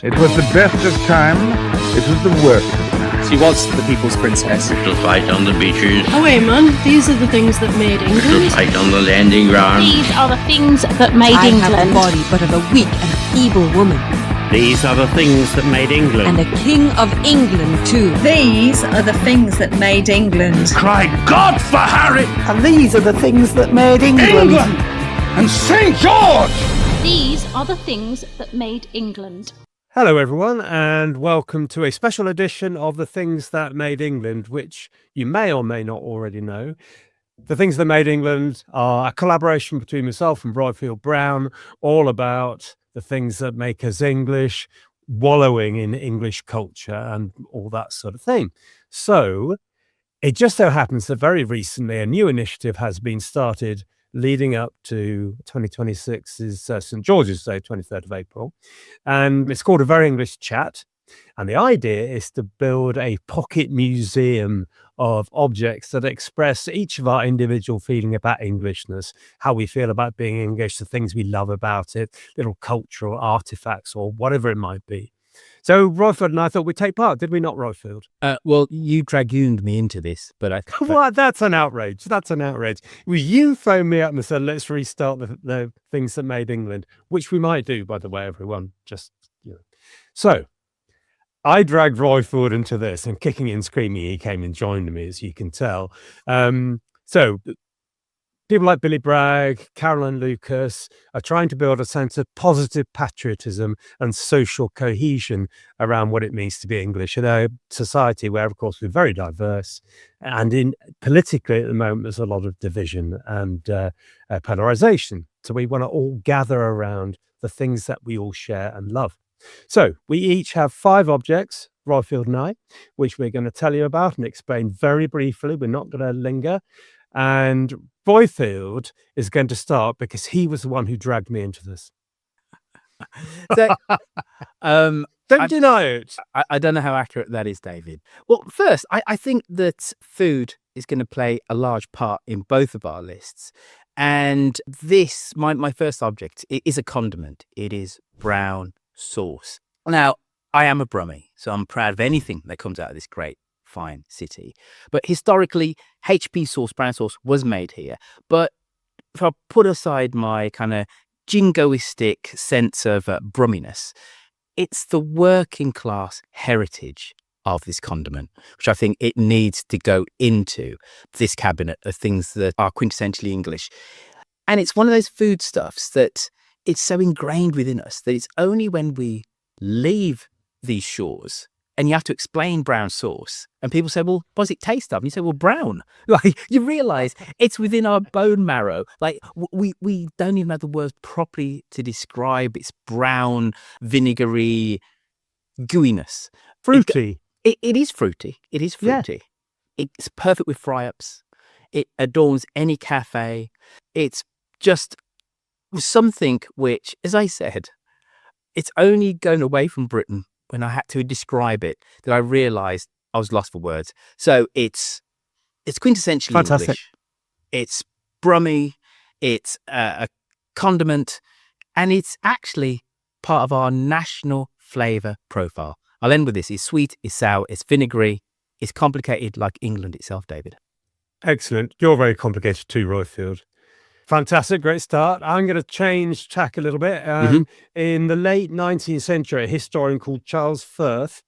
It was the best of time, it was the worst of time. She was the people's princess. To fight on the beaches. Oh wait, man, these are the things that made To England. fight on the landing ground. These are the things that made I England. have the body but of a weak and feeble woman. These are the things that made England. And a king of England too. These are the things that made England. Cry God for Harry! And these are the things that made England. And St. George! These are the things that made England. Hello everyone, and welcome to a special edition of The Things That Made England, which you may or may not already know. The Things That Made England are a collaboration between myself and Roifield Brown, all about the things that make us English, wallowing in English culture and all that sort of thing. So it just so happens that very recently a new initiative has been started leading up to 2026's St. George's Day, 23rd of April. And it's called A Very English Chat. And the idea is to build a pocket museum of objects that express each of our individual feeling about Englishness, how we feel about being English, the things we love about it, little cultural artifacts or whatever it might be. So Roifield and I thought we'd take part, did we not, Roifield? Well, you dragooned me into this, but I... Well, that's an outrage. That's an outrage. Well, you phoned me up and said, let's restart the things that made England, which we might do, by the way, everyone. Just, you know. So I dragged Roifield into this, and kicking and screaming, he came and joined me, as you can tell. So people like Billy Bragg, Caroline Lucas are trying to build a sense of positive patriotism and social cohesion around what it means to be English in a society where, of course, we're very diverse. And politically at the moment, there's a lot of division and polarization. So we want to all gather around the things that we all share and love. So we each have 5 objects, Roifield and I, which we're going to tell you about and explain very briefly. We're not going to linger. And Roifield is going to start because he was the one who dragged me into this. So, Don't deny it. I don't know how accurate that is, David. Well, first, I think that food is going to play a large part in both of our lists. And this, my first object, it is a condiment. It is brown sauce. Now, I am a Brummie, so I'm proud of anything that comes out of this great fine city. But historically, HP sauce, brown sauce, was made here. But if I put aside my kind of jingoistic sense of brumminess, it's the working class heritage of this condiment, which I think it needs to go into this cabinet of things that are quintessentially English. And it's one of those foodstuffs that it's so ingrained within us that it's only when we leave these shores and you have to explain brown sauce, and people say, well, what does it taste of? And you say, well, brown. Like, you realise it's within our bone marrow. Like, we don't even have the words properly to describe its brown, vinegary gooiness. Fruity. It is fruity. It is fruity. Yeah. It's perfect with fry-ups. It adorns any cafe. It's just something which, as I said, it's only going away from Britain when I had to describe it that I realised I was lost for words. So it's quintessentially Fantastic. English. It's Brummie. It's a condiment, and it's actually part of our national flavour profile. I'll end with this. It's sweet, it's sour, it's vinegary, it's complicated like England itself, David. Excellent. You're very complicated too, Roifield. Fantastic, great start. I'm going to change tack a little bit. In the late 19th century, a historian called Charles Firth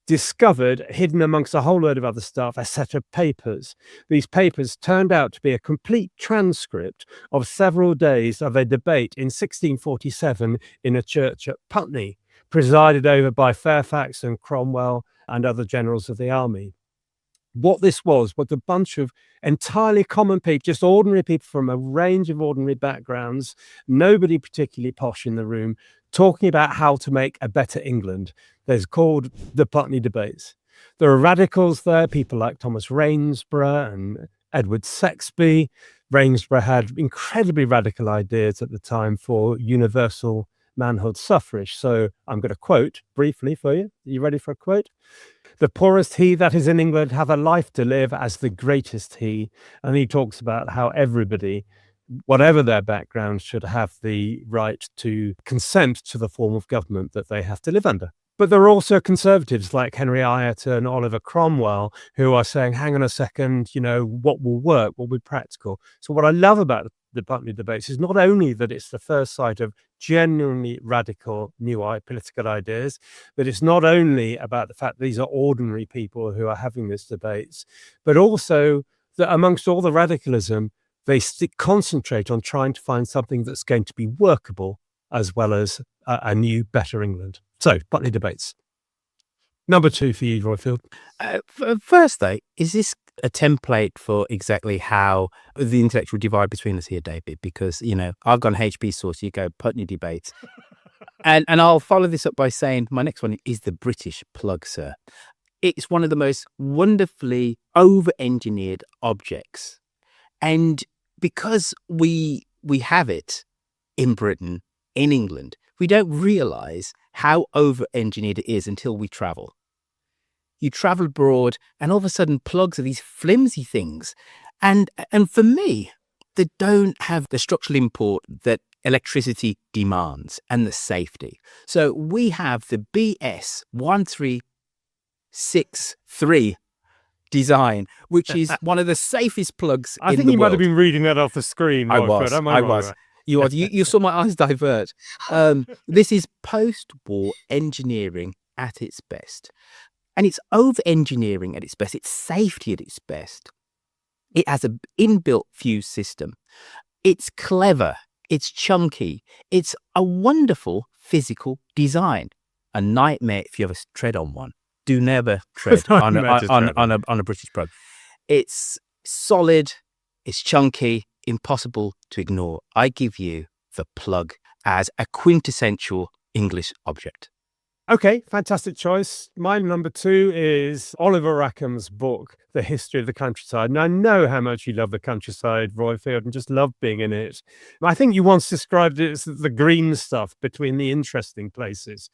discovered, hidden amongst a whole load of other stuff, a set of papers. These papers turned out to be a complete transcript of several days of a debate in 1647 in a church at Putney, presided over by Fairfax and Cromwell and other generals of the army. What this was a bunch of entirely common people, just ordinary people from a range of ordinary backgrounds, nobody particularly posh in the room, talking about how to make a better England. There's called the Putney debates. There are radicals there, people like Thomas Rainsborough and Edward Sexby. Rainsborough had incredibly radical ideas at the time for universal manhood suffrage. So I'm going to quote briefly for you. Are you ready for a quote? The poorest he that is in England hath a life to live as the greatest he. And he talks about how everybody whatever their background, should have the right to consent to the form of government that they have to live under. But there are also conservatives like Henry Ireton and Oliver Cromwell who are saying, hang on a second, what will work, what will be practical. So what I love about the Putney debates is not only that it's the first sight of genuinely radical new political ideas, but it's not only about the fact that these are ordinary people who are having these debates, but also that amongst all the radicalism, they concentrate on trying to find something that's going to be workable as well as a new, better England. So, Putney debates. Number 2 for you, Roifield. First, though, is this a template for exactly how the intellectual divide between us here, David? Because, I've gone HP source, you go Putney debates. and I'll follow this up by saying my next one is the British plug, sir. It's one of the most wonderfully over-engineered objects. And because we have it in Britain, in England, we don't realise how over-engineered it is until we travel. You travel abroad and all of a sudden plugs are these flimsy things. And for me, they don't have the structural import that electricity demands and the safety. So we have the BS 1363 design, which is one of the safest plugs in the world. I think you might have been reading that off the screen. I was. You saw my eyes divert. This is post-war engineering at its best. And it's over-engineering at its best. It's safety at its best. It has an inbuilt fuse system. It's clever. It's chunky. It's a wonderful physical design. A nightmare if you ever tread on one. Do never tread on a British plug. It's solid. It's chunky. Impossible to ignore. I give you the plug as a quintessential English object. Okay, fantastic choice. My number 2 is Oliver Rackham's book, The History of the Countryside. And I know how much you love the countryside, Roifield, and just love being in it. I think you once described it as the green stuff between the interesting places,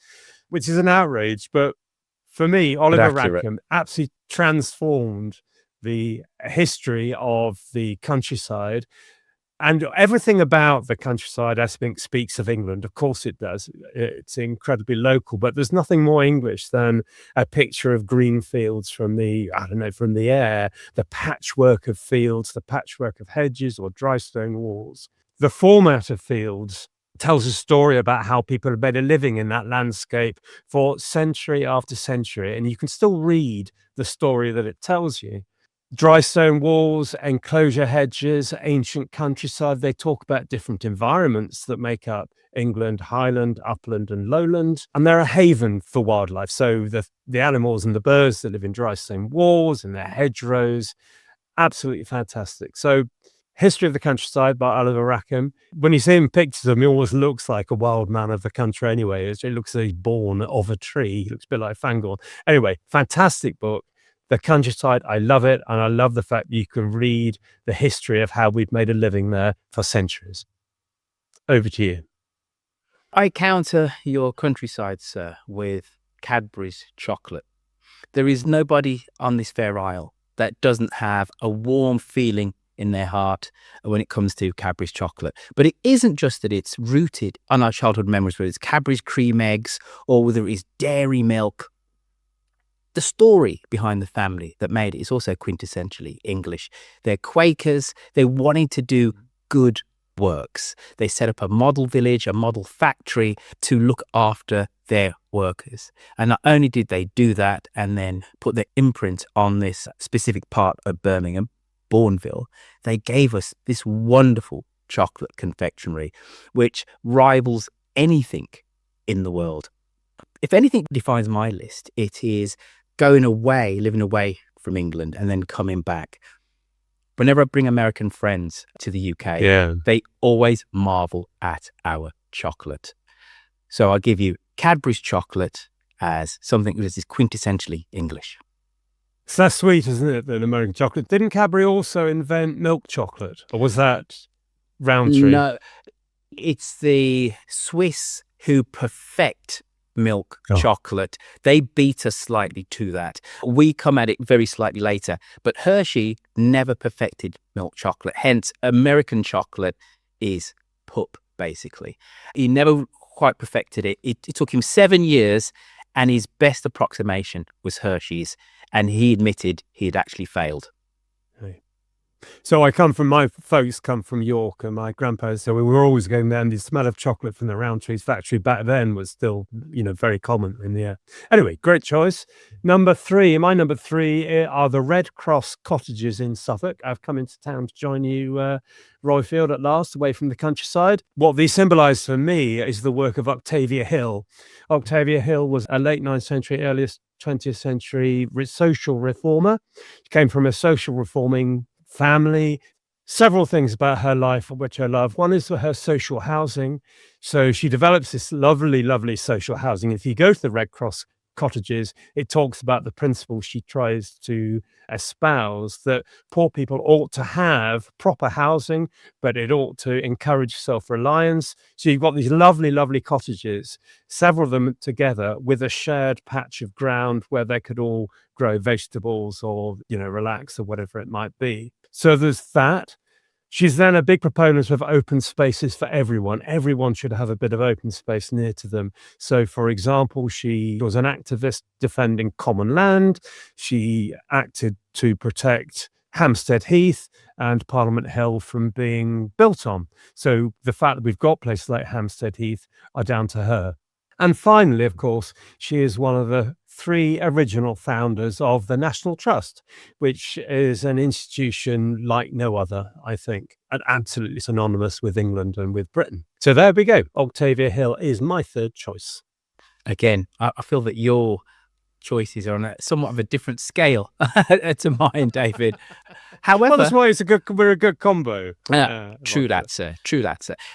which is an outrage. But for me, Oliver Rackham absolutely transformed the history of the countryside. And everything about the countryside, I think, speaks of England. Of course it does. It's incredibly local, but there's nothing more English than a picture of green fields from the air, the patchwork of fields, the patchwork of hedges or dry stone walls. The format of fields tells a story about how people have made a living in that landscape for century after century. And you can still read the story that it tells you. Dry stone walls, enclosure hedges, ancient countryside. They talk about different environments that make up England, highland, upland and lowland. And they're a haven for wildlife. So the animals and the birds that live in dry stone walls and their hedgerows, absolutely fantastic. So History of the Countryside by Oliver Rackham. When you see him in pictures of him, he always looks like a wild man of the country anyway. It looks like he's born of a tree. He looks a bit like Fangorn. Anyway, fantastic book. The countryside, I love it. And I love the fact that you can read the history of how we've made a living there for centuries. Over to you. I counter your countryside, sir, with Cadbury's chocolate. There is nobody on this fair isle that doesn't have a warm feeling in their heart when it comes to Cadbury's chocolate. But it isn't just that it's rooted on our childhood memories, whether it's Cadbury's cream eggs or whether it is dairy milk. The story behind the family that made it is also quintessentially English. They're Quakers. They wanted to do good works. They set up a model village, a model factory to look after their workers. And not only did they do that and then put their imprint on this specific part of Birmingham, Bourneville, they gave us this wonderful chocolate confectionery, which rivals anything in the world. If anything defines my list, it is going away, living away from England and then coming back. Whenever I bring American friends to the UK, they always marvel at our chocolate. So I'll give you Cadbury's chocolate as something that is quintessentially English. So that's sweet, isn't it, than American chocolate? Didn't Cadbury also invent milk chocolate? Or was that Roundtree? No, it's the Swiss who perfect milk, chocolate. They beat us slightly to that. We come at it very slightly later. But Hershey never perfected milk chocolate. Hence, American chocolate is poop, basically. He never quite perfected it. It took him 7 years, and his best approximation was Hershey's. And he admitted he had actually failed. So my folks come from York, and my grandparents, so we were always going there, and the smell of chocolate from the Rowntree's factory back then was still, very common in the air. Anyway, great choice. My number three are the Red Cross cottages in Suffolk. I've come into town to join you, Roifield, at last, away from the countryside. What these symbolise for me is the work of Octavia Hill. Octavia Hill was a late 19th century, earliest 20th century social reformer. She came from a social reforming family. Several things about her life which I love. One is her social housing. So she develops this lovely, lovely social housing. If you go to the Red Cross cottages, it talks about the principles she tries to espouse, that poor people ought to have proper housing, but it ought to encourage self-reliance. So you've got these lovely, lovely cottages, several of them together with a shared patch of ground where they could all grow vegetables or, relax or whatever it might be. So there's that. She's then a big proponent of open spaces for everyone. Everyone should have a bit of open space near to them. So, for example, she was an activist defending common land. She acted to protect Hampstead Heath and Parliament Hill from being built on. So the fact that we've got places like Hampstead Heath are down to her. And finally, of course, she is one of the 3 original founders of the National Trust, which is an institution like no other, I think, and absolutely synonymous with England and with Britain. So there we go. Octavia Hill is my third choice. Again, I feel that your choices are on somewhat of a different scale to mine, David. However, that's why we're a good combo. True that, sir.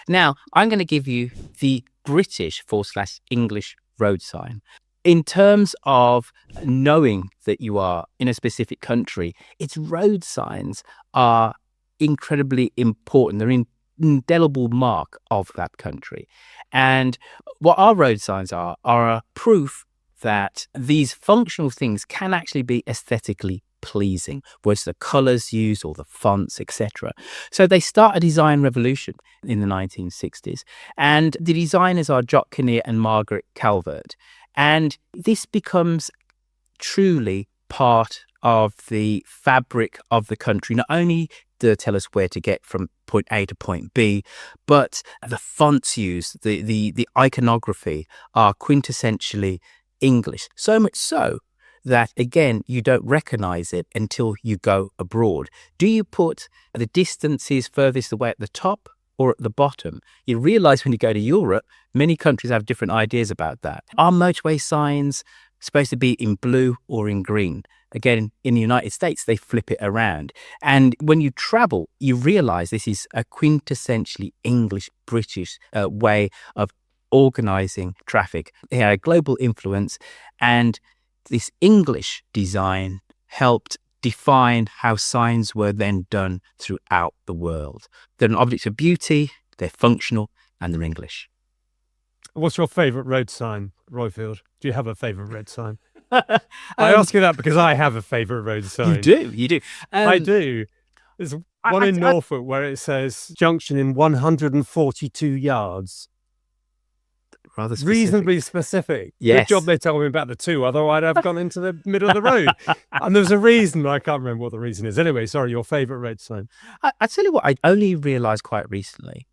Now, I'm going to give you the British/English road sign. In terms of knowing that you are in a specific country, its road signs are incredibly important. They're an indelible mark of that country. And what our road signs are a proof that these functional things can actually be aesthetically pleasing, whether it's the colours used or the fonts, etc. So they start a design revolution in the 1960s, and the designers are Jock Kinnear and Margaret Calvert. And this becomes truly part of the fabric of the country. Not only do they tell us where to get from point A to point B, but the fonts used, the iconography are quintessentially English. So much so that, again, you don't recognize it until you go abroad. Do you put the distances furthest away at the top or at the bottom? You realize when you go to Europe, many countries have different ideas about that. Are motorway signs supposed to be in blue or in green? Again, in the United States, they flip it around. And when you travel, you realize this is a quintessentially English, British way of organizing traffic. They had a global influence, and this English design helped define how signs were then done throughout the world. They're an object of beauty, they're functional, and they're English. What's your favourite road sign, Roifield? Do you have a favourite road sign? I ask you that because I have a favourite road sign. You do. I do. There's one in Norfolk where it says junction in 142 yards. Rather specific. Reasonably specific. Yes. Good job they told me about the 2, otherwise I'd have gone into the middle of the road. And there's a reason, I can't remember what the reason is. Anyway, sorry, your favourite road sign. I tell you what, I only realised quite recently,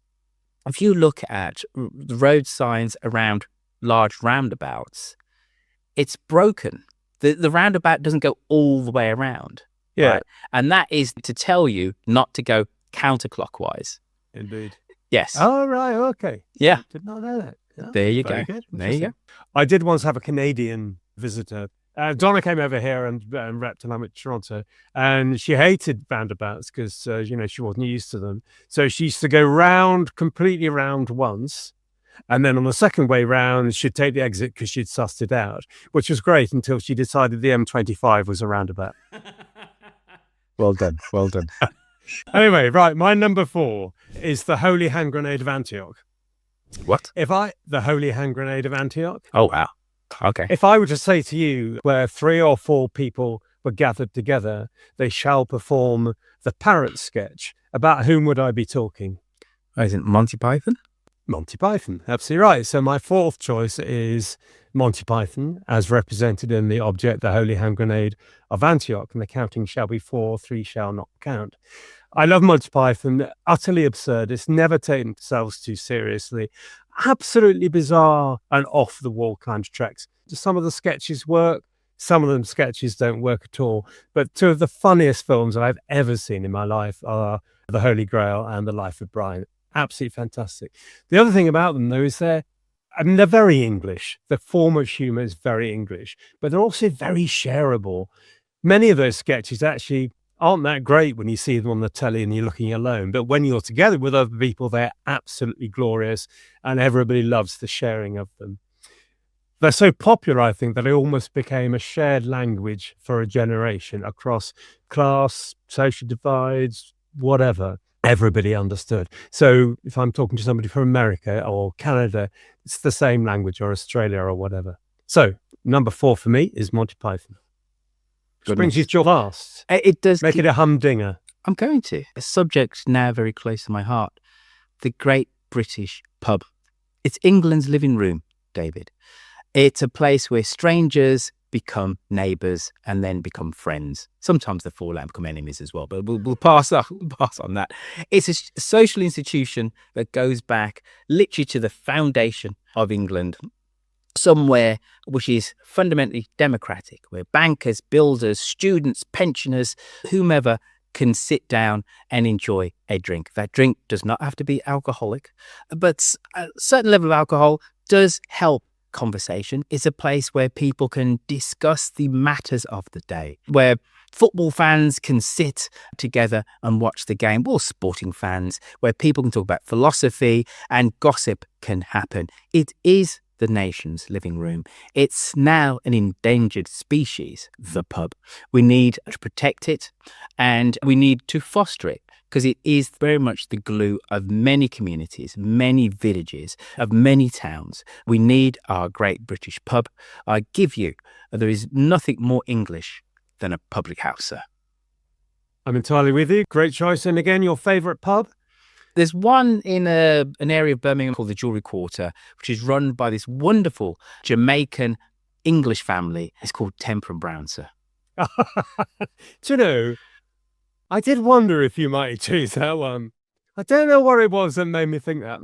if you look at the road signs around large roundabouts, it's broken. The roundabout doesn't go all the way around. Yeah. Right? And that is to tell you not to go counterclockwise. Indeed. Yes. Oh, right, okay. Yeah. Did not know that. Yeah. There you go. Good. There you go. I did once have a Canadian visitor. Donna came over here and repped, and I'm at Toronto, and she hated roundabouts because, she wasn't used to them. So she used to go completely round once, and then on the second way round, she'd take the exit because she'd sussed it out, which was great until she decided the M25 was a roundabout. Well done. Well done. Anyway, right, my number 4 is the Holy Hand Grenade of Antioch. What? The holy hand grenade of Antioch. Oh, wow. Okay. If I were to say to you, where 3 or 4 people were gathered together, they shall perform the parrot sketch, about whom would I be talking? Oh, isn't Monty Python? Monty Python, absolutely right. So my 4th choice is Monty Python, as represented in the object, the holy hand grenade of Antioch, and the counting shall be 4, 3 shall not count. I love Monty Python, utterly absurd. It's never taken themselves too seriously. Absolutely bizarre and off-the-wall kind of tracks. Some of the sketches work, some of them sketches don't work at all. But 2 of the funniest films I've ever seen in my life are The Holy Grail and The Life of Brian. Absolutely fantastic. The other thing about them, though, is they're very English. The form of humour is very English, but they're also very shareable. Many of those sketches actually aren't that great when you see them on the telly and you're looking alone, but when you're together with other people, they're absolutely glorious, and everybody loves the sharing of them. They're so popular, I think, that it almost became a shared language for a generation across class, social divides, whatever. Everybody understood. So if I'm talking to somebody from America or Canada, it's the same language, or Australia or whatever. So number 4 for me is Monty Python. Which brings you to your last. It does. Make it a humdinger. I'm going to. A subject now very close to my heart. The Great British Pub. It's England's living room, David. It's a place where strangers become neighbours and then become friends. Sometimes they fall out and become enemies as well, but we'll pass on that. It's a social institution that goes back literally to the foundation of England, somewhere which is fundamentally democratic, where bankers, builders, students, pensioners, whomever can sit down and enjoy a drink. That drink does not have to be alcoholic, but a certain level of alcohol does help conversation. It's a place where people can discuss the matters of the day, where football fans can sit together and watch the game, or sporting fans, where people can talk about philosophy and gossip can happen. It is the nation's living room. It's now an endangered species, the pub. We need to protect it and we need to foster it, because it is very much the glue of many communities, many villages, of many towns. We need our great British pub. I give you, there is nothing more English than a public house, sir. I'm entirely with you. Great choice. And again, your favourite pub? There's one in an area of Birmingham called the Jewellery Quarter, which is run by this wonderful Jamaican English family. It's called Temper and Brown, sir. Do you know, I did wonder if you might choose that one. I don't know what it was that made me think that.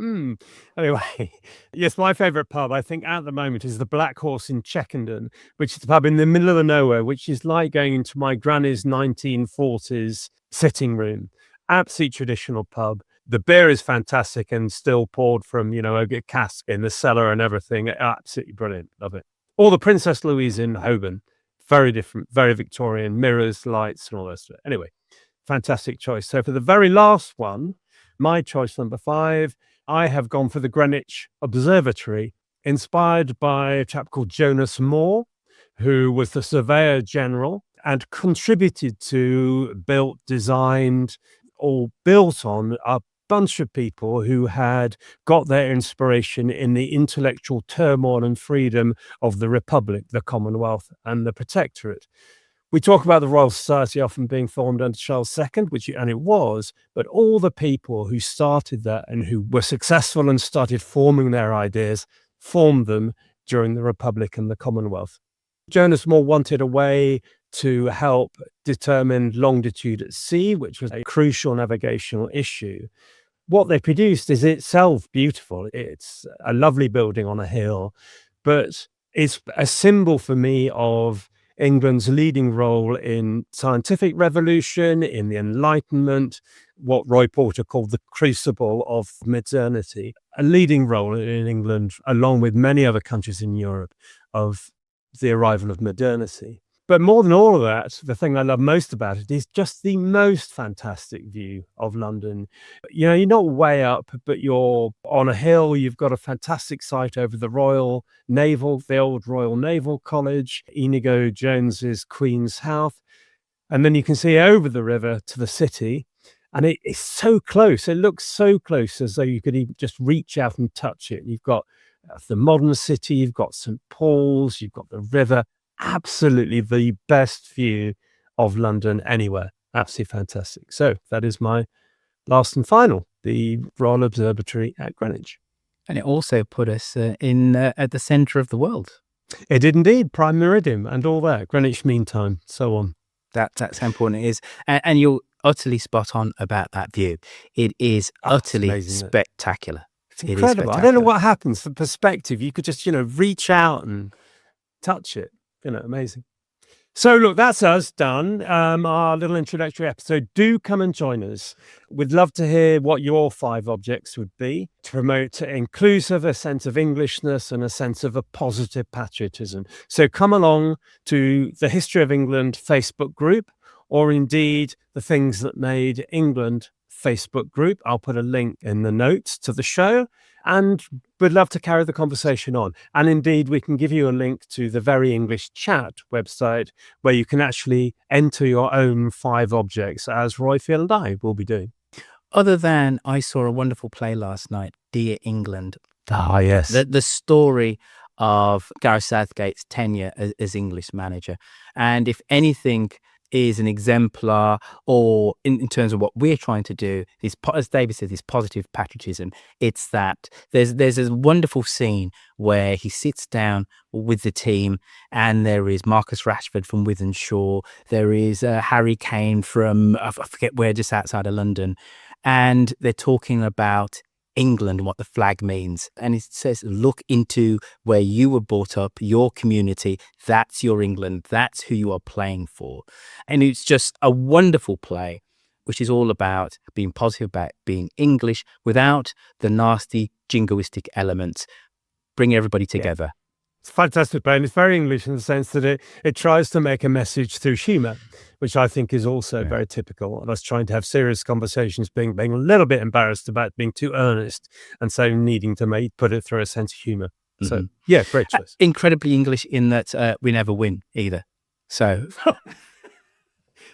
Anyway, yes, my favourite pub, I think, at the moment is the Black Horse in Checkenden, which is a pub in the middle of the nowhere, which is like going into my granny's 1940s sitting room. Absolute traditional pub. The beer is fantastic and still poured from, a cask in the cellar and everything. Absolutely brilliant. Love it. Or the Princess Louise in Holborn. Very different, very Victorian, mirrors, lights, and all that stuff. Anyway, fantastic choice. So for the very last one, my choice number 5, I have gone for the Greenwich Observatory, inspired by a chap called Jonas Moore, who was the Surveyor General and contributed to, built, designed, or built on a bunch of people who had got their inspiration in the intellectual turmoil and freedom of the Republic, the Commonwealth, and the Protectorate. We talk about the Royal Society often being formed under Charles II, and it was, but all the people who started that and who were successful and started forming their ideas, formed them during the Republic and the Commonwealth. Jonas Moore wanted a way to help determine longitude at sea, which was a crucial navigational issue. What they produced is itself beautiful. It's a lovely building on a hill, but it's a symbol for me of England's leading role in scientific revolution, in the Enlightenment, what Roy Porter called the crucible of modernity, a leading role in England, along with many other countries in Europe, of the arrival of modernity. But more than all of that, the thing I love most about it is just the most fantastic view of London. You're not way up, but you're on a hill. You've got a fantastic sight over the Royal Naval, the old Royal Naval College, Inigo Jones's Queen's House. And then you can see over the river to the city. And it's so close. It looks so close, as though you could even just reach out and touch it. You've got the modern city, you've got St. Paul's, you've got the river. Absolutely the best view of London anywhere. Absolutely fantastic. So that is my last and final, the Royal Observatory at Greenwich. And it also put us in at the centre of the world. It did indeed. Prime Meridian and all that. Greenwich Mean Time, so on. That's how important it is. And you're utterly spot on about that view. It is utterly amazing, spectacular. It's incredible. I don't know what happens. The perspective, you could just, reach out and touch it. Amazing. So look, that's us done. Our little introductory episode. Do come and join us. We'd love to hear what your 5 objects would be to promote inclusive, a sense of Englishness and a sense of a positive patriotism. So come along to the History of England Facebook group, or indeed the Things That Made England Facebook group. I'll put a link in the notes to the show, and we'd love to carry the conversation on. And indeed, we can give you a link to the Very English Chat website, where you can actually enter your own 5 objects, as Roifield and I will be doing. Other than, I saw a wonderful play last night, Dear England. Ah, yes. The story of Gareth Southgate's tenure as English manager. And if anything is an exemplar, or in terms of what we're trying to do, is, as David says, is positive patriotism. It's that there's a wonderful scene where he sits down with the team, and there is Marcus Rashford from Wythenshawe, there is Harry Kane from, I forget where, just outside of London, and they're talking about England and what the flag means. And it says, look into where you were brought up, your community, that's your England, that's who you are playing for. And it's just a wonderful play, which is all about being positive, about being English without the nasty jingoistic elements. Bring everybody together. Yeah. It's a fantastic play, and it's very English in the sense that it tries to make a message through humour, which I think is also very typical of us trying to have serious conversations, being a little bit embarrassed about being too earnest, and so needing to put it through a sense of humour. So, yeah, great choice. Incredibly English in that we never win either. So...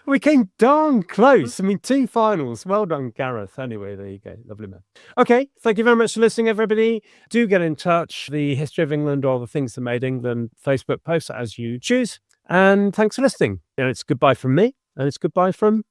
We came darn close. 2 finals. Well done, Gareth. Anyway, there you go. Lovely man. Okay, thank you very much for listening, everybody. Do get in touch. The History of England, or the Things That Made England Facebook post, as you choose. And thanks for listening. It's goodbye from me, and it's goodbye from